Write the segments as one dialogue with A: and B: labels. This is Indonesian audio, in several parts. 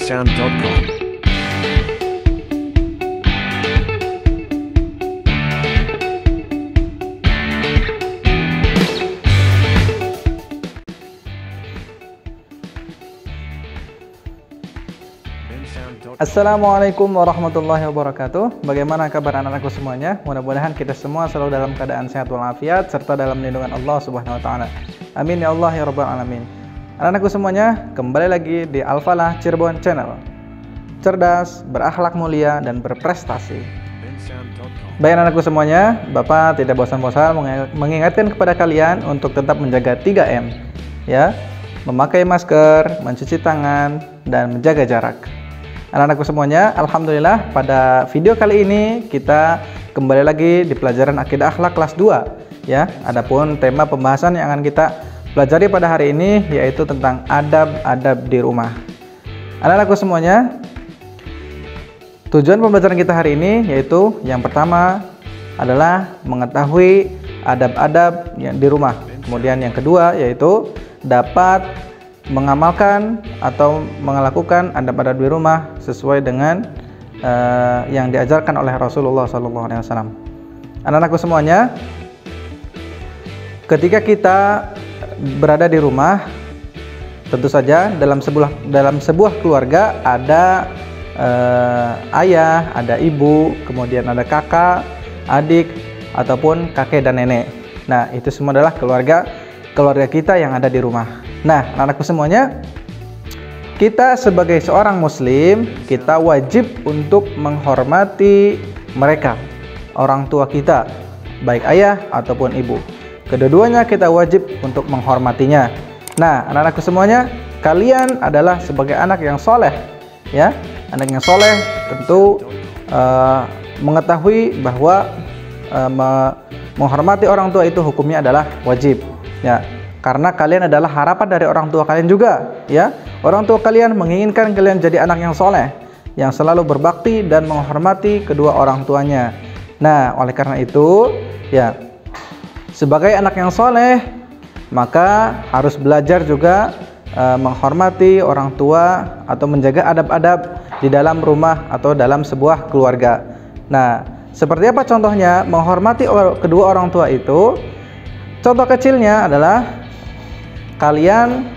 A: bensound.com.
B: Assalamualaikum warahmatullahi wabarakatuh. Bagaimana kabar anak-anakku semuanya? Mudah-mudahan kita semua selalu dalam keadaan sehat walafiat serta dalam lindungan Allah Subhanahu wa taala. Amin ya Allah ya rabbal alamin. Anak-anakku semuanya, kembali lagi di Al-Falah Cirebon Channel. Cerdas, berakhlak mulia dan berprestasi. Baik anak-anakku semuanya, Bapak tidak bosan-bosan mengingatkan kepada kalian untuk tetap menjaga 3M, ya. Memakai masker, mencuci tangan dan menjaga jarak. Anak-anakku semuanya, alhamdulillah pada video kali ini kita kembali lagi di pelajaran Akidah Akhlak kelas 2 ya. Adapun tema pembahasan yang akan kita pelajari pada hari ini yaitu tentang adab-adab di rumah. Anak-anakku semuanya, tujuan pembelajaran kita hari ini yaitu yang pertama adalah mengetahui adab-adab yang di rumah. Kemudian yang kedua yaitu dapat mengamalkan atau melakukan adab-adab di rumah sesuai dengan yang diajarkan oleh Rasulullah SAW. Anak-anakku semuanya, ketika kita berada di rumah, tentu saja dalam sebuah keluarga ada ayah, ada ibu, kemudian ada kakak, adik, ataupun kakek dan nenek. Nah, itu semua adalah keluarga kita yang ada di rumah. Nah, anak-anakku semuanya, kita sebagai seorang muslim, kita wajib untuk menghormati mereka, orang tua kita, baik ayah ataupun ibu. Kedua-duanya kita wajib untuk menghormatinya. Nah, anak-anakku semuanya, kalian adalah sebagai anak yang soleh, ya. Anak yang soleh tentu mengetahui bahwa menghormati orang tua itu hukumnya adalah wajib, ya. Karena kalian adalah harapan dari orang tua kalian juga, ya. Orang tua kalian menginginkan kalian jadi anak yang soleh, yang selalu berbakti dan menghormati kedua orang tuanya. Nah, oleh karena itu, ya, sebagai anak yang soleh, maka harus belajar juga menghormati orang tua atau menjaga adab-adab di dalam rumah atau dalam sebuah keluarga. Nah, seperti apa contohnya menghormati kedua orang tua itu? Contoh kecilnya adalah kalian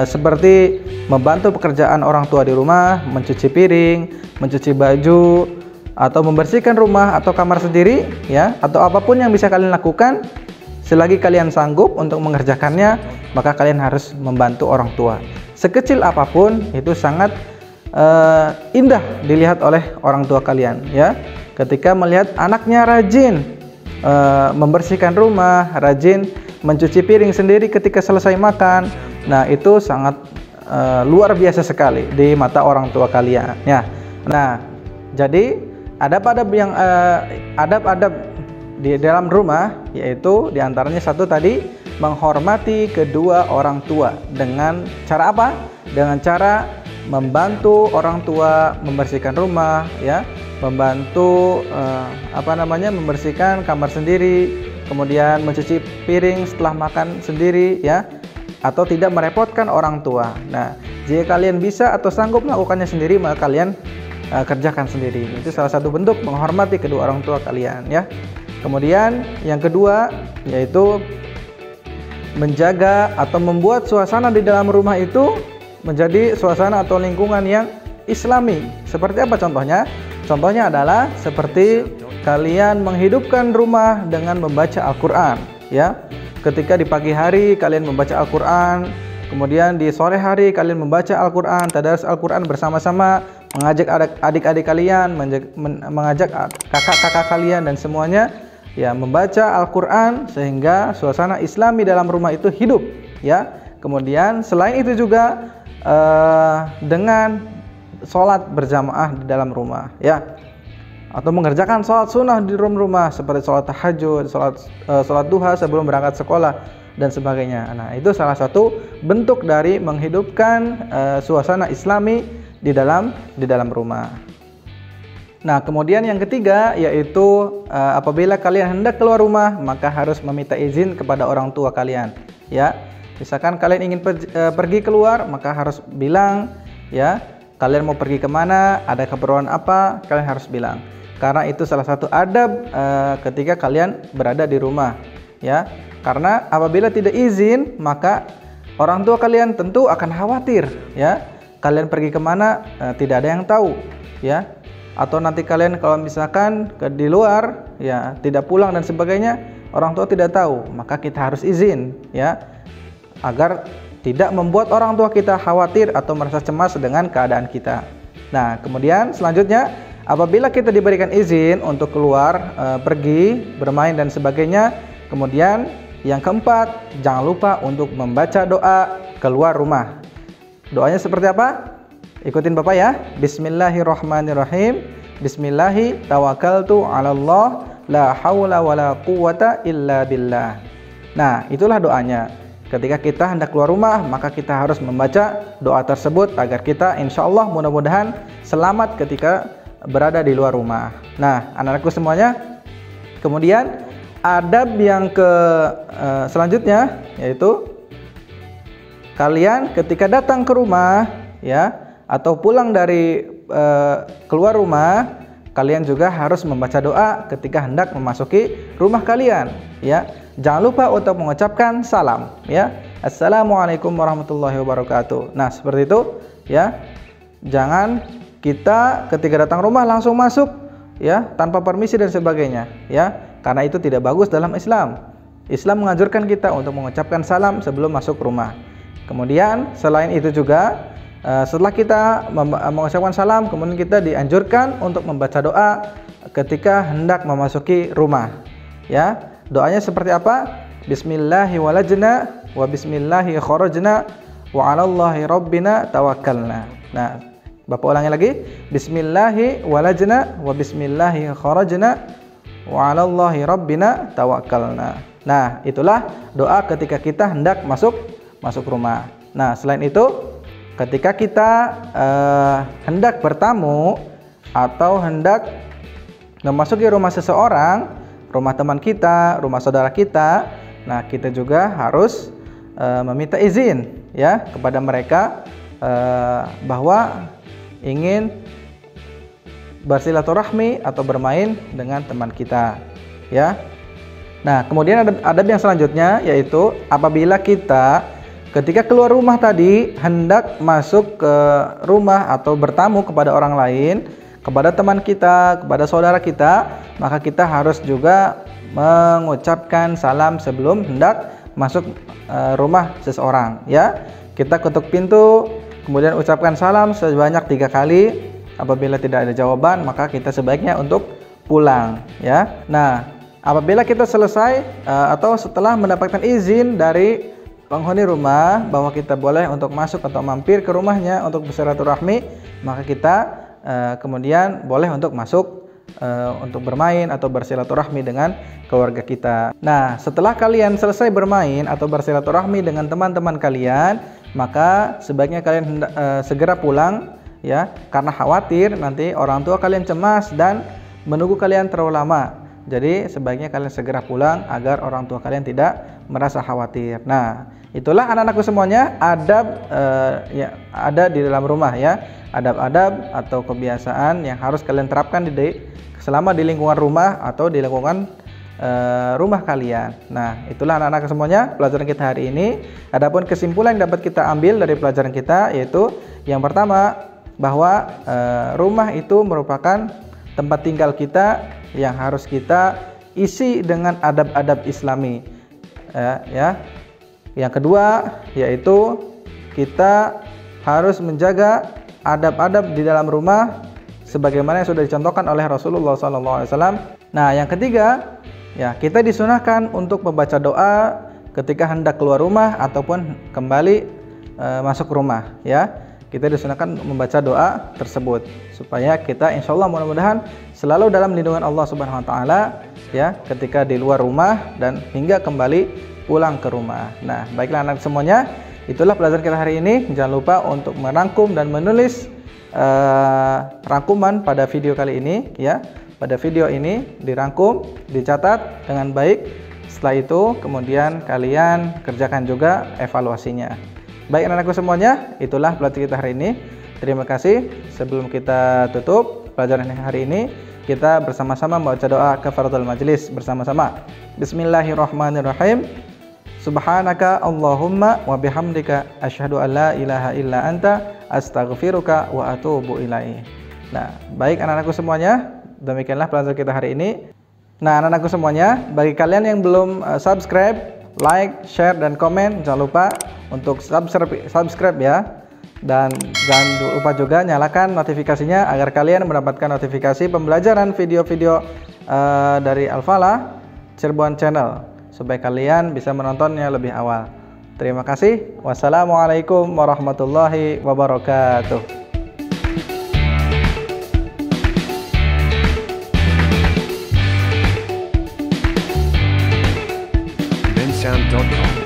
B: seperti membantu pekerjaan orang tua di rumah, mencuci piring, mencuci baju, atau membersihkan rumah atau kamar sendiri, ya, atau apapun yang bisa kalian lakukan. Selagi kalian sanggup untuk mengerjakannya, maka kalian harus membantu orang tua. Sekecil apapun itu sangat indah dilihat oleh orang tua kalian, ya. Ketika melihat anaknya rajin membersihkan rumah, rajin mencuci piring sendiri ketika selesai makan, nah itu sangat luar biasa sekali di mata orang tua kalian, ya. Nah, jadi adab-adab di dalam rumah yaitu diantaranya satu tadi, menghormati kedua orang tua dengan cara apa? Dengan cara membantu orang tua membersihkan rumah, ya, membantu membersihkan kamar sendiri, kemudian mencuci piring setelah makan sendiri, ya, atau tidak merepotkan orang tua. Nah, jika kalian bisa atau sanggup melakukannya sendiri, maka kalian kerjakan sendiri. Itu salah satu bentuk menghormati kedua orang tua kalian, ya. Kemudian yang kedua yaitu menjaga atau membuat suasana di dalam rumah itu menjadi suasana atau lingkungan yang islami. Seperti apa contohnya? Contohnya adalah seperti kalian menghidupkan rumah dengan membaca Al-Quran, ya. Ketika di pagi hari kalian membaca Al-Quran, kemudian di sore hari kalian membaca Al-Quran, tadarus Al-Quran bersama-sama, mengajak adik-adik kalian, mengajak kakak-kakak kalian dan semuanya, ya, membaca Al-Quran sehingga suasana Islami dalam rumah itu hidup, ya. Kemudian selain itu juga dengan sholat berjamaah di dalam rumah, ya, atau mengerjakan sholat sunnah di rumah seperti sholat tahajud, sholat duha sebelum berangkat sekolah dan sebagainya. Nah, itu salah satu bentuk dari menghidupkan suasana Islami di dalam rumah. Nah, kemudian yang ketiga yaitu apabila kalian hendak keluar rumah, maka harus meminta izin kepada orang tua kalian, ya. Misalkan kalian ingin pergi keluar, maka harus bilang, ya, kalian mau pergi kemana, ada keperluan apa, kalian harus bilang. Karena itu salah satu adab ketika kalian berada di rumah, ya. Karena apabila tidak izin, maka orang tua kalian tentu akan khawatir, ya. Kalian pergi kemana tidak ada yang tahu, ya. Atau nanti kalian kalau misalkan di luar, ya, tidak pulang dan sebagainya, orang tua tidak tahu, maka kita harus izin, ya, agar tidak membuat orang tua kita khawatir atau merasa cemas dengan keadaan kita. Nah, kemudian selanjutnya, apabila kita diberikan izin untuk keluar, pergi, bermain dan sebagainya, kemudian yang keempat, jangan lupa untuk membaca doa keluar rumah. Doanya seperti apa? Ikutin Bapak ya. Bismillahirrahmanirrahim. Bismillahi tawakkaltu 'alallah la haula wala quwwata illa billah. Nah, itulah doanya. Ketika kita hendak keluar rumah, maka kita harus membaca doa tersebut agar kita insya Allah mudah-mudahan selamat ketika berada di luar rumah. Nah, anak-anakku semuanya, kemudian adab yang selanjutnya yaitu kalian ketika datang ke rumah, ya, atau pulang dari keluar rumah, kalian juga harus membaca doa ketika hendak memasuki rumah kalian, ya. Jangan lupa untuk mengucapkan salam, ya. Assalamualaikum warahmatullahi wabarakatuh. Nah, seperti itu, ya. Jangan kita ketika datang rumah langsung masuk, ya, tanpa permisi dan sebagainya, ya. Karena itu tidak bagus dalam Islam. Islam menganjurkan kita untuk mengucapkan salam sebelum masuk rumah. Kemudian selain itu juga setelah kita mengucapkan salam, kemudian kita dianjurkan untuk membaca doa ketika hendak memasuki rumah, ya. Doanya seperti apa? Bismillahi walajna wa bismillahi kharajna wa 'alallahi rabbina tawakkalna. Nah, Bapak ulangi lagi. Bismillahi walajna wa bismillahi kharajna wa 'alallahi rabbina tawakkalna. Nah, itulah doa ketika kita hendak masuk rumah. Nah, selain itu, ketika kita hendak bertamu atau hendak memasuki rumah seseorang, rumah teman kita, rumah saudara kita, nah kita juga harus meminta izin, ya, kepada mereka bahwa ingin bersilaturahmi atau bermain dengan teman kita, ya. Nah, kemudian ada adab yang selanjutnya yaitu apabila kita ketika keluar rumah tadi hendak masuk ke rumah atau bertamu kepada orang lain, kepada teman kita, kepada saudara kita, maka kita harus juga mengucapkan salam sebelum hendak masuk rumah seseorang, ya. Kita ketuk pintu, kemudian ucapkan salam sebanyak 3 kali. Apabila tidak ada jawaban, maka kita sebaiknya untuk pulang, ya. Nah, apabila kita selesai atau setelah mendapatkan izin dari penghuni rumah bahwa kita boleh untuk masuk atau mampir ke rumahnya untuk bersilaturahmi, maka kita kemudian boleh untuk masuk untuk bermain atau bersilaturahmi dengan keluarga kita. Nah, setelah kalian selesai bermain atau bersilaturahmi dengan teman-teman kalian, maka sebaiknya kalian segera pulang, ya, karena khawatir nanti orang tua kalian cemas dan menunggu kalian terlalu lama. Jadi sebaiknya kalian segera pulang agar orang tua kalian tidak merasa khawatir. Nah, itulah anak-anakku semuanya adab ya ada di dalam rumah, ya. Adab-adab atau kebiasaan yang harus kalian terapkan selama di lingkungan rumah atau di lingkungan rumah kalian. Nah, itulah anak-anak semuanya pelajaran kita hari ini. Adapun kesimpulan yang dapat kita ambil dari pelajaran kita yaitu yang pertama, bahwa rumah itu merupakan tempat tinggal kita yang harus kita isi dengan adab-adab Islami, ya. Yang kedua yaitu kita harus menjaga adab-adab di dalam rumah sebagaimana yang sudah dicontohkan oleh Rasulullah SAW. Nah, yang ketiga, ya, kita disunahkan untuk membaca doa ketika hendak keluar rumah ataupun kembali masuk rumah, ya. Kita disunahkan membaca doa tersebut supaya kita insya Allah mudah-mudahan selalu dalam lindungan Allah Subhanahu Wa Taala, ya, ketika di luar rumah dan hingga kembali pulang ke rumah. Nah, baiklah anak semuanya, itulah pelajaran kita hari ini. Jangan lupa untuk merangkum dan menulis rangkuman pada video kali ini, ya. Pada video ini dirangkum, dicatat dengan baik. Setelah itu kemudian kalian kerjakan juga evaluasinya. Baik anak-anakku semuanya, itulah pelajaran kita hari ini. Terima kasih. Sebelum kita tutup pelajaran hari ini, kita bersama-sama membaca doa kafaratul majelis bersama-sama. Bismillahirrahmanirrahim. Subhanaka Allahumma wa bihamdika asyhadu an la ilaha illa anta astaghfiruka wa atubu ilaih. Nah, baik anak-anakku semuanya, demikianlah pelajaran kita hari ini. Nah, anak-anakku semuanya, bagi kalian yang belum subscribe, like, share, dan komen, jangan lupa untuk subscribe ya. Dan jangan lupa juga nyalakan notifikasinya agar kalian mendapatkan notifikasi pembelajaran video-video dari Al-Falah Cirebon Channel, supaya kalian bisa menontonnya lebih awal. Terima kasih. Wassalamualaikum warahmatullahi wabarakatuh.
A: bensound.com